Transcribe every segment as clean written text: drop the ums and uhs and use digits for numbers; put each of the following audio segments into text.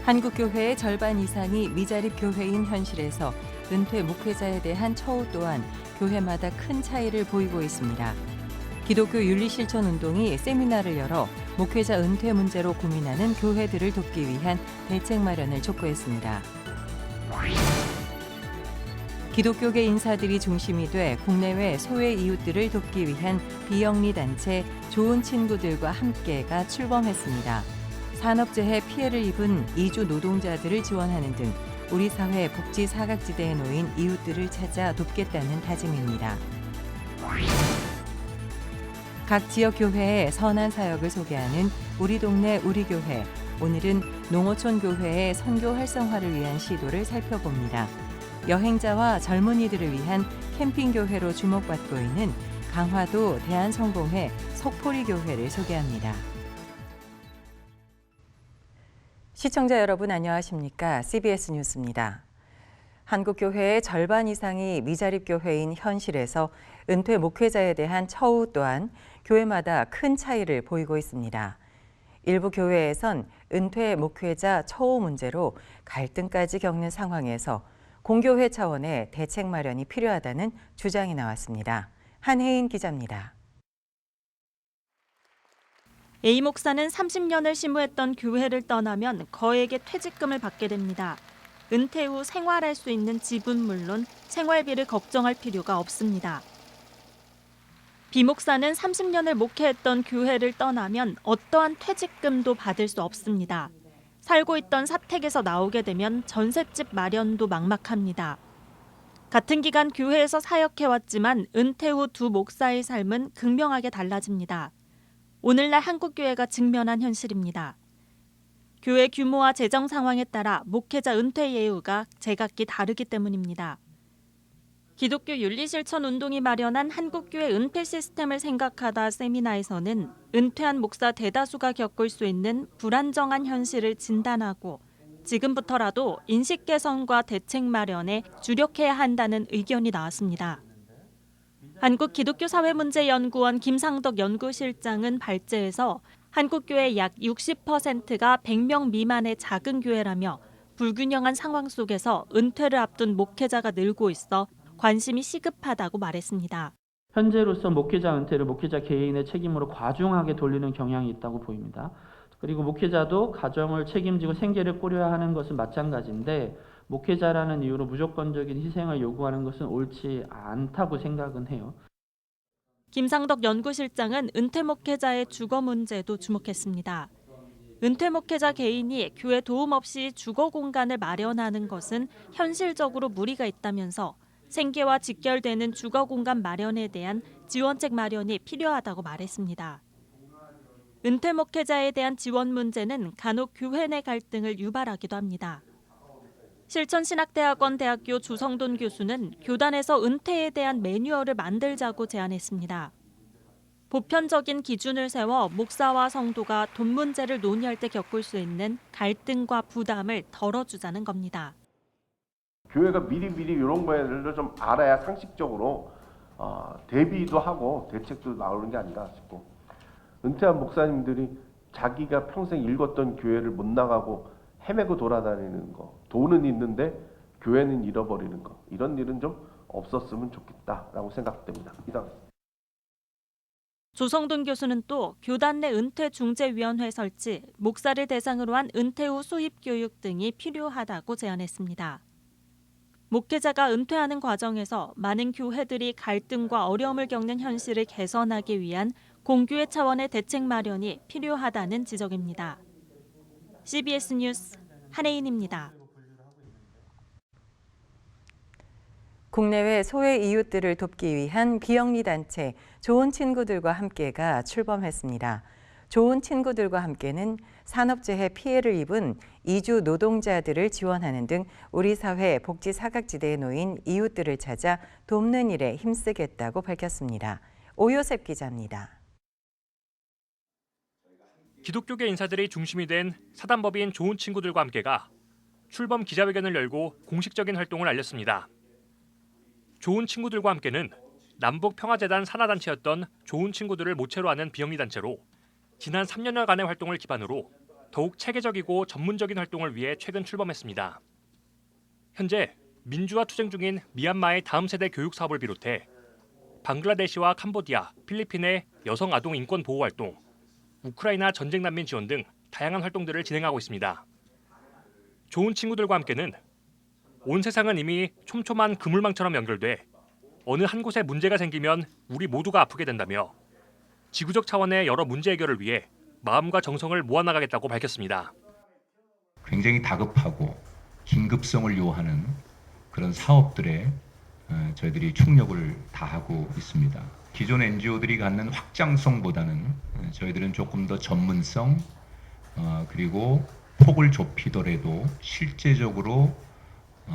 한국교회의 절반 이상이 미자립 교회인 현실에서 은퇴 목회자에 대한 처우 또한 교회마다 큰 차이를 보이고 있습니다. 기독교 윤리실천운동이 세미나를 열어 목회자 은퇴 문제로 고민하는 교회들을 돕기 위한 대책 마련을 촉구했습니다. 기독교계 인사들이 중심이 돼 국내외 소외 이웃들을 돕기 위한 비영리 단체 좋은 친구들과 함께가 출범했습니다. 산업재해 피해를 입은 이주 노동자들을 지원하는 등 우리 사회 복지 사각지대에 놓인 이웃들을 찾아 돕겠다는 다짐입니다. 각 지역 교회의 선한 사역을 소개하는 우리 동네 우리 교회. 오늘은 농어촌 교회의 선교 활성화를 위한 시도를 살펴봅니다. 여행자와 젊은이들을 위한 캠핑 교회로 주목받고 있는 강화도 대한성공회 석포리 교회를 소개합니다. 시청자 여러분 안녕하십니까? CBS 뉴스입니다. 한국 교회의 절반 이상이 미자립 교회인 현실에서 은퇴 목회자에 대한 처우 또한 교회마다 큰 차이를 보이고 있습니다. 일부 교회에선 은퇴 목회자 처우 문제로 갈등까지 겪는 상황에서 공교회 차원의 대책 마련이 필요하다는 주장이 나왔습니다. 한혜인 기자입니다. A 목사는 30년을 심우했던 교회를 떠나면 거액의 퇴직금을 받게 됩니다. 은퇴 후 생활할 수 있는 집은 물론 생활비를 걱정할 필요가 없습니다. B 목사는 30년을 목회했던 교회를 떠나면 어떠한 퇴직금도 받을 수 없습니다. 살고 있던 사택에서 나오게 되면 전셋집 마련도 막막합니다. 같은 기간 교회에서 사역해왔지만 은퇴 후 두 목사의 삶은 극명하게 달라집니다. 오늘날 한국교회가 직면한 현실입니다. 교회 규모와 재정 상황에 따라 목회자 은퇴 예우가 제각기 다르기 때문입니다. 기독교 윤리실천운동이 마련한 한국교회 은퇴 시스템을 생각하다 세미나에서는 은퇴한 목사 대다수가 겪을 수 있는 불안정한 현실을 진단하고 지금부터라도 인식 개선과 대책 마련에 주력해야 한다는 의견이 나왔습니다. 한국기독교사회문제연구원 김상덕 연구실장은 발제에서 한국교회 약 60%가 100명 미만의 작은 교회라며 불균형한 상황 속에서 은퇴를 앞둔 목회자가 늘고 있어 관심이 시급하다고 말했습니다. 현재로서 목회자 은퇴를 목회자 개인의 책임으로 과중하게 돌리는 경향이 있다고 보입니다. 그리고 목회자도 가정을 책임지고 생계를 꾸려야 하는 것은 마찬가지인데 목회자라는 이유로 무조건적인 희생을 요구하는 것은 옳지 않다고 생각은 해요. 김상덕 연구실장은 은퇴 목회자의 주거 문제도 주목했습니다. 은퇴 목회자 개인이 교회 도움 없이 주거 공간을 마련하는 것은 현실적으로 무리가 있다면서 생계와 직결되는 주거 공간 마련에 대한 지원책 마련이 필요하다고 말했습니다. 은퇴 목회자에 대한 지원 문제는 간혹 교회 내 갈등을 유발하기도 합니다. 실천신학대학원 대학교 조성돈 교수는 교단에서 은퇴에 대한 매뉴얼을 만들자고 제안했습니다. 보편적인 기준을 세워 목사와 성도가 돈 문제를 논의할 때 겪을 수 있는 갈등과 부담을 덜어주자는 겁니다. 교회가 미리 이런 거를 좀 알아야 상식적으로 대비도 하고 대책도 나오는 게 아닌가 싶고, 은퇴한 목사님들이 자기가 평생 읽었던 교회를 못 나가고 헤매고 돌아다니는 거, 돈은 있는데 교회는 잃어버리는 거, 이런 일은 좀 없었으면 좋겠다라고 생각됩니다. 이상. 조성돈 교수는 또 교단 내 은퇴중재위원회 설치, 목사를 대상으로 한 은퇴 후 수입 교육 등이 필요하다고 제안했습니다. 목회자가 은퇴하는 과정에서 많은 교회들이 갈등과 어려움을 겪는 현실을 개선하기 위한 공교회 차원의 대책 마련이 필요하다는 지적입니다. CBS 뉴스 한혜인입니다. 국내외 소외 이웃들을 돕기 위한 비영리 단체 좋은 친구들과 함께가 출범했습니다. 좋은 친구들과 함께는 산업재해 피해를 입은 이주 노동자들을 지원하는 등 우리 사회 복지 사각지대에 놓인 이웃들을 찾아 돕는 일에 힘쓰겠다고 밝혔습니다. 오요셉 기자입니다. 기독교계 인사들이 중심이 된 사단법인 좋은 친구들과 함께가 출범 기자회견을 열고 공식적인 활동을 알렸습니다. 좋은 친구들과 함께는 남북평화재단 산하단체였던 좋은 친구들을 모체로 하는 비영리 단체로 지난 3년여간의 활동을 기반으로 더욱 체계적이고 전문적인 활동을 위해 최근 출범했습니다. 현재 민주화 투쟁 중인 미얀마의 다음 세대 교육 사업을 비롯해 방글라데시와 캄보디아, 필리핀의 여성 아동 인권 보호 활동, 우크라이나 전쟁 난민 지원 등 다양한 활동들을 진행하고 있습니다. 좋은 친구들과 함께는 온 세상은 이미 촘촘한 그물망처럼 연결돼 어느 한 곳에 문제가 생기면 우리 모두가 아프게 된다며 지구적 차원의 여러 문제 해결을 위해 마음과 정성을 모아나가겠다고 밝혔습니다. 굉장히 다급하고 긴급성을 요하는 그런 사업들에 저희들이 총력을 다하고 있습니다. 기존 NGO들이 갖는 확장성보다는 저희들은 조금 더 전문성 그리고 폭을 좁히더라도 실제적으로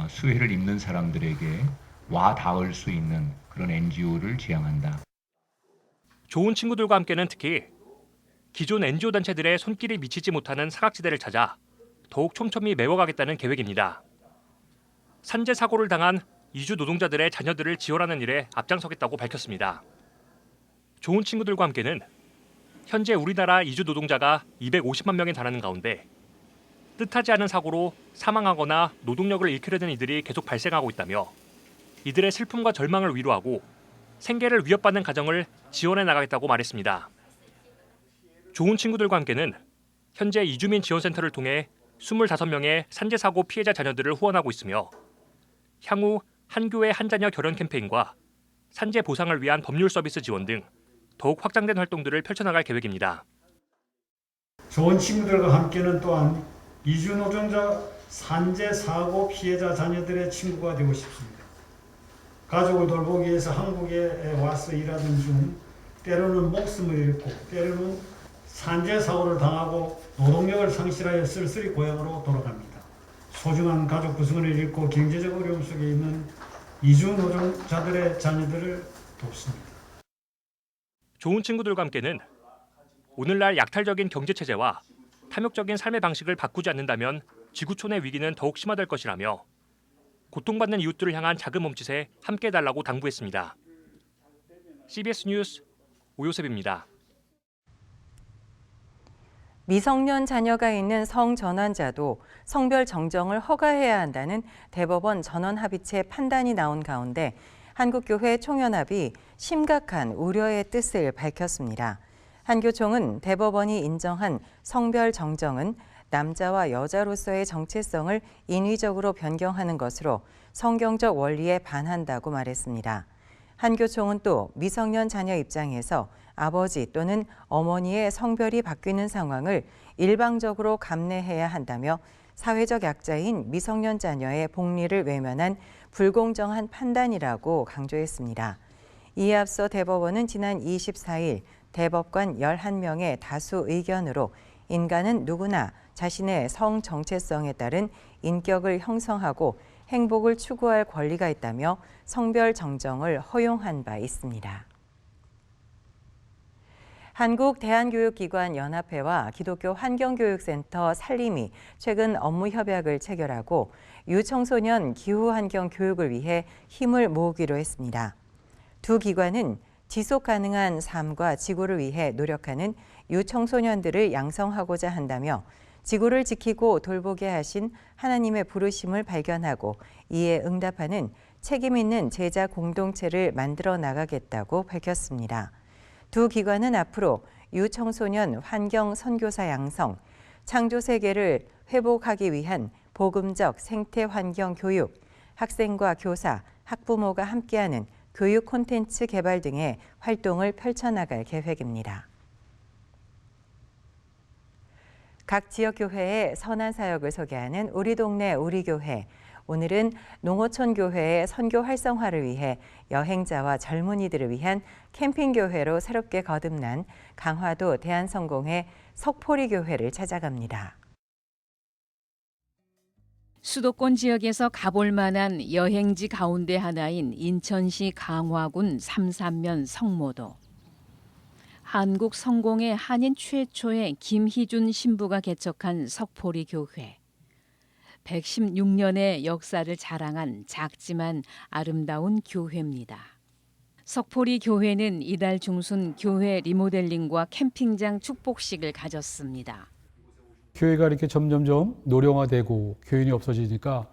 수혜를 입는 사람들에게 와 닿을 수 있는 그런 NGO를 지향한다. 좋은 친구들과 함께는 특히 기존 NGO 단체들의 손길이 미치지 못하는 사각지대를 찾아 더욱 촘촘히 메워가겠다는 계획입니다. 산재 사고를 당한 이주 노동자들의 자녀들을 지원하는 일에 앞장서겠다고 밝혔습니다. 좋은 친구들과 함께는 현재 우리나라 이주 노동자가 250만 명에 달하는 가운데 뜻하지 않은 사고로 사망하거나 노동력을 잃게 되는 이들이 계속 발생하고 있다며 이들의 슬픔과 절망을 위로하고 생계를 위협받는 가정을 지원해 나가겠다고 말했습니다. 좋은 친구들과 함께는 현재 이주민 지원센터를 통해 25명의 산재 사고 피해자 자녀들을 후원하고 있으며 향후 한 교회 한 자녀 결혼 캠페인과 산재 보상을 위한 법률 서비스 지원 등 더욱 확장된 활동들을 펼쳐나갈 계획입니다. 좋은 친구들과 함께는 또한 이주 노동자 산재 사고 피해자 자녀들의 친구가 되고 싶습니다. 가족을 돌보기 위해서 한국에 와서 일하던 중 때로는 목숨을 잃고 때로는 산재 사고를 당하고 노동력을 상실하여 쓸쓸히 고향으로 돌아갑니다. 소중한 가족 구성원을 잃고 경제적 어려움 속에 있는 이주 노동자들의 자녀들을 돕습니다. 좋은 친구들과 함께는 오늘날 약탈적인 경제체제와 탐욕적인 삶의 방식을 바꾸지 않는다면 지구촌의 위기는 더욱 심화될 것이라며 고통받는 이웃들을 향한 작은 몸짓에 함께해달라고 당부했습니다. CBS 뉴스 오요셉입니다. 미성년 자녀가 있는 성전환자도 성별 정정을 허가해야 한다는 대법원 전원합의체 판단이 나온 가운데 한국교회 총연합이 심각한 우려의 뜻을 밝혔습니다. 한교총은 대법원이 인정한 성별 정정은 남자와 여자로서의 정체성을 인위적으로 변경하는 것으로 성경적 원리에 반한다고 말했습니다. 한교총은 또 미성년 자녀 입장에서 아버지 또는 어머니의 성별이 바뀌는 상황을 일방적으로 감내해야 한다며 사회적 약자인 미성년 자녀의 복리를 외면한 불공정한 판단이라고 강조했습니다. 이에 앞서 대법원은 지난 24일 대법관 11명의 다수 의견으로 인간은 누구나 자신의 성 정체성에 따른 인격을 형성하고 행복을 추구할 권리가 있다며 성별 정정을 허용한 바 있습니다. 한국대한교육기관연합회와 기독교 환경교육센터 살림이 최근 업무 협약을 체결하고 유청소년 기후환경 교육을 위해 힘을 모으기로 했습니다. 두 기관은 지속 가능한 삶과 지구를 위해 노력하는 유청소년들을 양성하고자 한다며 지구를 지키고 돌보게 하신 하나님의 부르심을 발견하고 이에 응답하는 책임 있는 제자 공동체를 만들어 나가겠다고 밝혔습니다. 두 기관은 앞으로 유청소년 환경 선교사 양성, 창조 세계를 회복하기 위한 복음적 생태 환경 교육, 학생과 교사, 학부모가 함께하는 교육 콘텐츠 개발 등의 활동을 펼쳐나갈 계획입니다. 각 지역교회의 선한 사역을 소개하는 우리 동네 우리 교회. 오늘은 농어촌 교회의 선교 활성화를 위해 여행자와 젊은이들을 위한 캠핑교회로 새롭게 거듭난 강화도 대한성공회 석포리 교회를 찾아갑니다. 수도권 지역에서 가볼 만한 여행지 가운데 하나인 인천시 강화군 삼산면 성모도. 한국 성공회 한인 최초의 김희준 신부가 개척한 석포리 교회. 116년의 역사를 자랑한 작지만 아름다운 교회입니다. 석포리 교회는 이달 중순 교회 리모델링과 캠핑장 축복식을 가졌습니다. 교회가 이렇게 점점점 노령화되고 교인이 없어지니까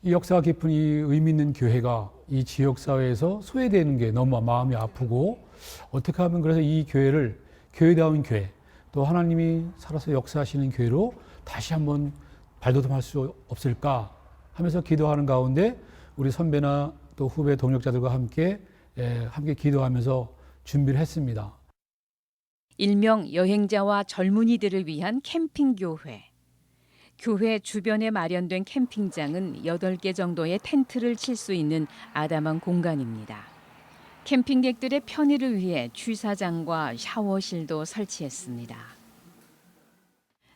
이 역사가 깊은 이 의미 있는 교회가 이 지역 사회에서 소외되는 게 너무 마음이 아프고 어떻게 하면 그래서 이 교회를 교회다운 교회 또 하나님이 살아서 역사하시는 교회로 다시 한번 발돋움할 수 없을까 하면서 기도하는 가운데 우리 선배나 또 후배 동력자들과 함께 기도하면서 준비를 했습니다. 일명 여행자와 젊은이들을 위한 캠핑교회. 교회 주변에 마련된 캠핑장은 8개 정도의 텐트를 칠 수 있는 아담한 공간입니다. 캠핑객들의 편의를 위해 취사장과 샤워실도 설치했습니다.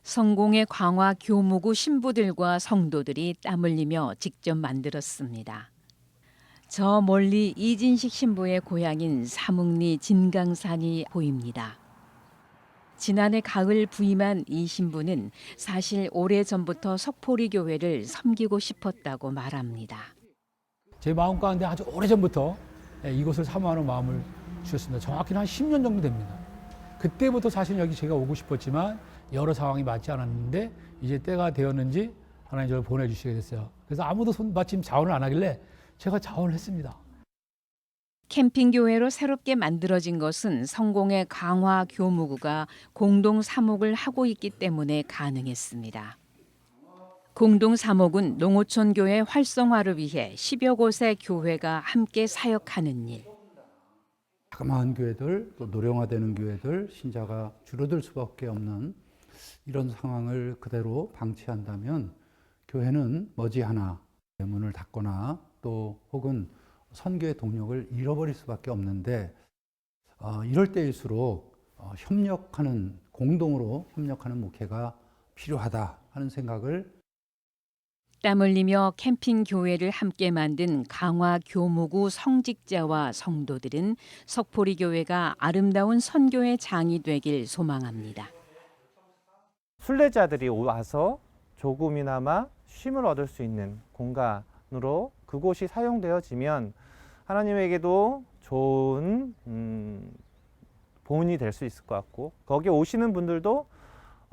성공의 광화 교무구 신부들과 성도들이 땀 흘리며 직접 만들었습니다. 저 멀리 이진식 신부의 고향인 사묵리 진강산이 보입니다. 지난해 가을 부임한 이 신부는 사실 오래전부터 석포리 교회를 섬기고 싶었다고 말합니다. 제 마음 가운데 아주 오래전부터 이곳을 사모하는 마음을 주셨습니다. 정확히는 한 10년 정도 됩니다. 그때부터 사실 여기 제가 오고 싶었지만 여러 상황이 맞지 않았는데 이제 때가 되었는지 하나님 저를 보내주시게 됐어요. 그래서 아무도 마침 자원을 안 하길래 제가 자원을 했습니다. 캠핑교회로 새롭게 만들어진 것은 성공의 강화 교무구가 공동 사목을 하고 있기 때문에 가능했습니다. 공동 사목은 농어촌 교회 활성화를 위해 10여 곳의 교회가 함께 사역하는 일. 자그마한 교회들, 또 노령화되는 교회들, 신자가 줄어들 수밖에 없는 이런 상황을 그대로 방치한다면 교회는 머지않아 문을 닫거나 또 혹은 선교의 동력을 잃어버릴 수밖에 없는데 이럴 때일수록 공동으로 협력하는 목회가 필요하다 하는 생각을 땀 흘리며 캠핑교회를 함께 만든 강화 교무구 성직자와 성도들은 석포리 교회가 아름다운 선교의 장이 되길 소망합니다. 순례자들이 와서 조금이나마 쉼을 얻을 수 있는 공간으로 그곳이 사용되어지면 하나님에게도 좋은 보은이 될 수 있을 것 같고 거기에 오시는 분들도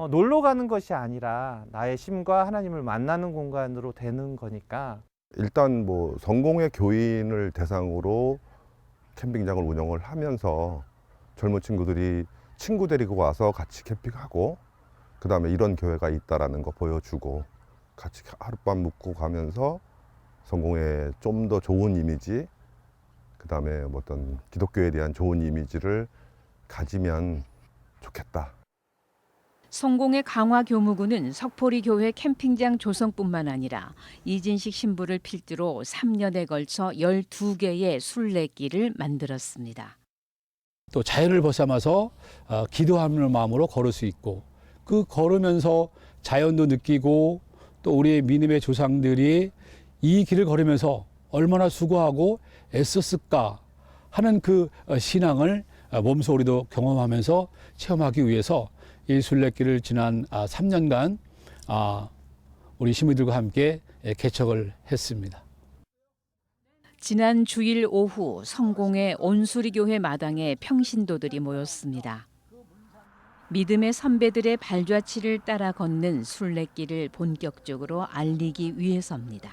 놀러 가는 것이 아니라 나의 심과 하나님을 만나는 공간으로 되는 거니까 일단 뭐 성공의 교인을 대상으로 캠핑장을 운영을 하면서 젊은 친구들이 친구 데리고 와서 같이 캠핑하고 그 다음에 이런 교회가 있다라는 거 보여주고 같이 하룻밤 묵고 가면서 성공의 좀 더 좋은 이미지 그 다음에 어떤 기독교에 대한 좋은 이미지를 가지면 좋겠다. 성공의 강화 교무구는 석포리 교회 캠핑장 조성뿐만 아니라 이진식 신부를 필두로 3년에 걸쳐 12개의 순례길을 만들었습니다. 또 자연을 벗삼아서 기도하는 마음으로 걸을 수 있고 그 걸으면서 자연도 느끼고 또 우리의 믿음의 조상들이 이 길을 걸으면서 얼마나 수고하고 애썼을까 하는 그 신앙을 몸소 우리도 경험하면서 체험하기 위해서 이 순례길을 지난 3년간 우리 시민들과 함께 개척을 했습니다. 지난 주일 오후 성공의 온수리교회 마당에 평신도들이 모였습니다. 믿음의 선배들의 발자취를 따라 걷는 순례길을 본격적으로 알리기 위해서입니다.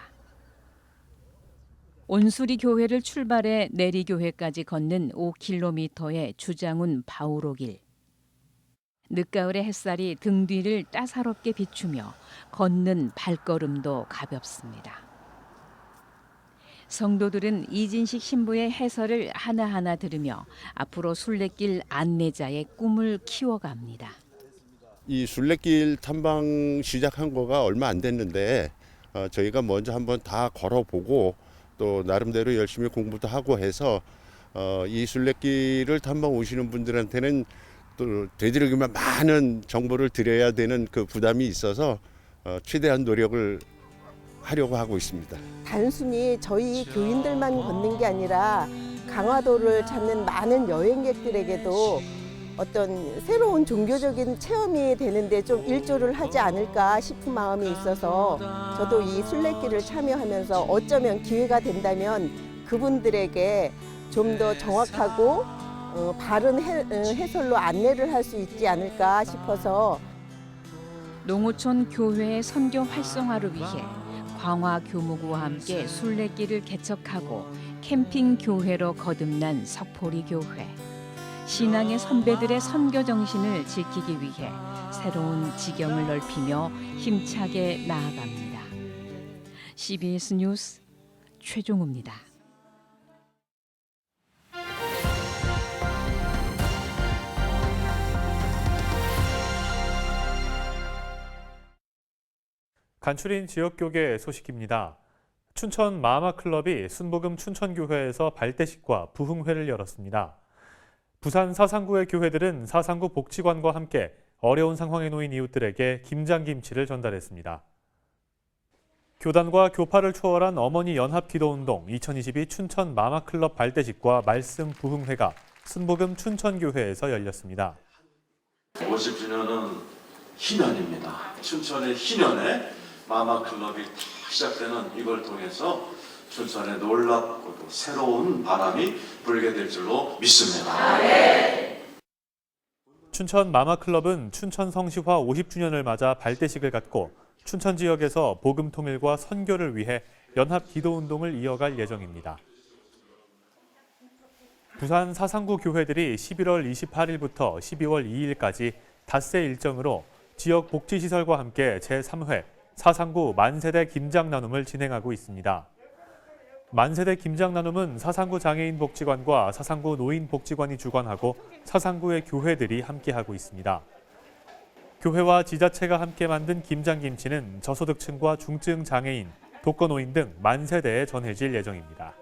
온수리 교회를 출발해 내리교회까지 걷는 5km의 주장훈 바우로길. 늦가을의 햇살이 등 뒤를 따사롭게 비추며 걷는 발걸음도 가볍습니다. 성도들은 이진식 신부의 해설을 하나하나 들으며 앞으로 순례길 안내자의 꿈을 키워갑니다. 이 순례길 탐방 시작한 거가 얼마 안 됐는데 저희가 먼저 한번 다 걸어보고 또 나름대로 열심히 공부도 하고 해서 이 순례길을 탐방 오시는 분들한테는 또 되도록이면 많은 정보를 드려야 되는 그 부담이 있어서 최대한 노력을 하려고 하고 있습니다. 단순히 저희 교인들만 걷는 게 아니라 강화도를 찾는 많은 여행객들에게도 어떤 새로운 종교적인 체험이 되는데 좀 일조를 하지 않을까 싶은 마음이 있어서 저도 이 순례길을 참여하면서 어쩌면 기회가 된다면 그분들에게 좀 더 정확하고 바른 해설로 안내를 할 수 있지 않을까 싶어서 농어촌 교회의 선교 활성화를 위해 광화 교무구와 함께 순례길을 개척하고 캠핑 교회로 거듭난 석포리 교회. 신앙의 선배들의 선교 정신을 지키기 위해 새로운 지경을 넓히며 힘차게 나아갑니다. CBS 뉴스 최종우입니다. 간추린 지역교계 소식입니다. 춘천 마마클럽이 순복음 춘천교회에서 발대식과 부흥회를 열었습니다. 부산 사상구의 교회들은 사상구 복지관과 함께 어려운 상황에 놓인 이웃들에게 김장김치를 전달했습니다. 교단과 교파를 초월한 어머니 연합기도운동 2022 춘천 마마클럽 발대식과 말씀 부흥회가 순복음 춘천교회에서 열렸습니다. 50주년은 희년입니다. 춘천의 희년에 마마클럽이 시작되는 이걸 통해서 춘천에 놀랍고도 새로운 바람이 불게 될 줄로 믿습니다. 춘천 마마클럽은 춘천 성시화 50주년을 맞아 발대식을 갖고 춘천 지역에서 복음 통일과 선교를 위해 연합 기도운동을 이어갈 예정입니다. 부산 사상구 교회들이 11월 28일부터 12월 2일까지 닷새 일정으로 지역 복지시설과 함께 제3회 사상구 만세대 김장 나눔을 진행하고 있습니다. 만세대 김장 나눔은 사상구 장애인 복지관과 사상구 노인 복지관이 주관하고 사상구의 교회들이 함께하고 있습니다. 교회와 지자체가 함께 만든 김장김치는 저소득층과 중증 장애인, 독거노인 등 만세대에 전해질 예정입니다.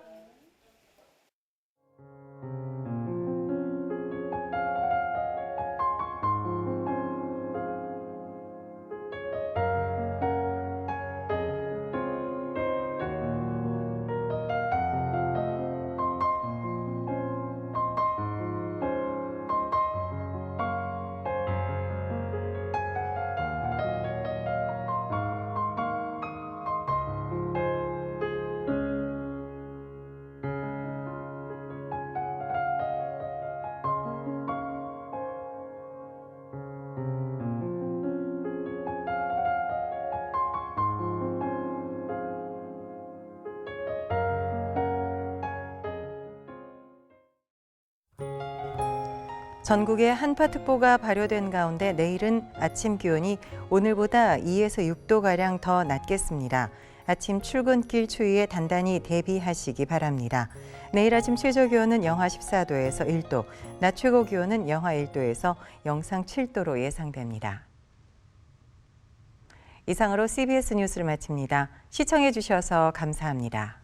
전국에 한파특보가 발효된 가운데 내일은 아침 기온이 오늘보다 2에서 6도가량 더 낮겠습니다. 아침 출근길 추위에 단단히 대비하시기 바랍니다. 내일 아침 최저 기온은 영하 14도에서 1도, 낮 최고 기온은 영하 1도에서 영상 7도로 예상됩니다. 이상으로 CBS 뉴스를 마칩니다. 시청해 주셔서 감사합니다.